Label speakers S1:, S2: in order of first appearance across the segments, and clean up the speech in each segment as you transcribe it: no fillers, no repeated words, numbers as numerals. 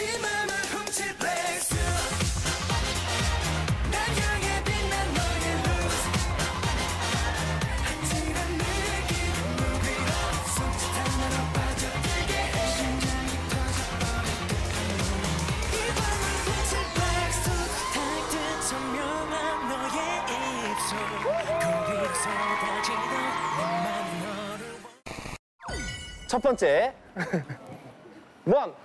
S1: 네 맘을 훔칠 플렉스 날 향해 빛난 너의 looks 아찔한 느낌 무비로 손짓 하나로 빠져들게 해 심장이 터져버릴 듯 이 밤을 훔칠 플렉스 달듯 선명한 너의 입술 거기로 쏟아지던 내 맘이 너를
S2: 첫 번째 원.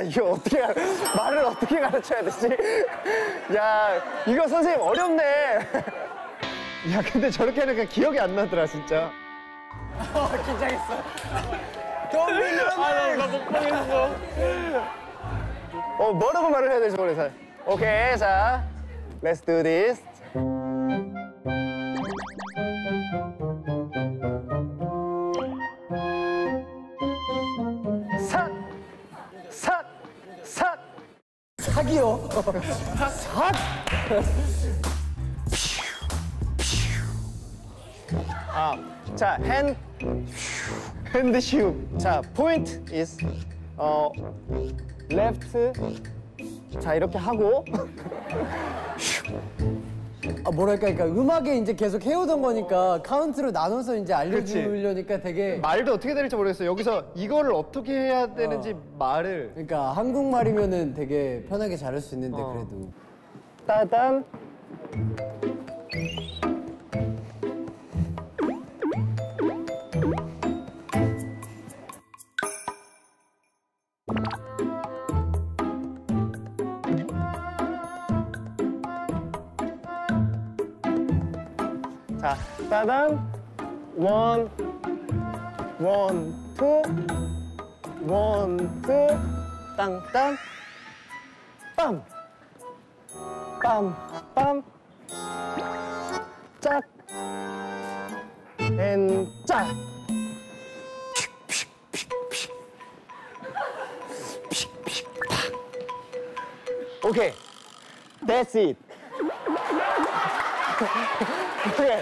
S2: 이거 어떻게 말을 어떻게 가르쳐야 되지? 야, 이거 선생님 어렵네. 야, 근데 저렇게 하니까 기억이 안 나더라, 진짜. 긴장했어. 나못 보겠어. 뭐라고 말을 해야 되지, 그래서. 오케이, 자, let's do this. 삿.
S3: 사기요.
S2: 삿. 자, 핸드 슈. 자, 포인트 is left. 자, 이렇게 하고.
S3: 뭐랄까, 그러니까 음악에 이제 계속 해오던 거니까 카운트로 나눠서 이제 알려주려니까 되게.
S2: 말도 어떻게 될지 모르겠어요. 여기서 이거를 어떻게 해야 되는지 말을.
S3: 그러니까 한국말이면은 되게 편하게 잘할 수 있는데 그래도.
S2: 따단. 자, 따단. 원, 투, 땅땅, 빰, 빰, 짝, 앤 짝. 오케이, that's it. 오케이.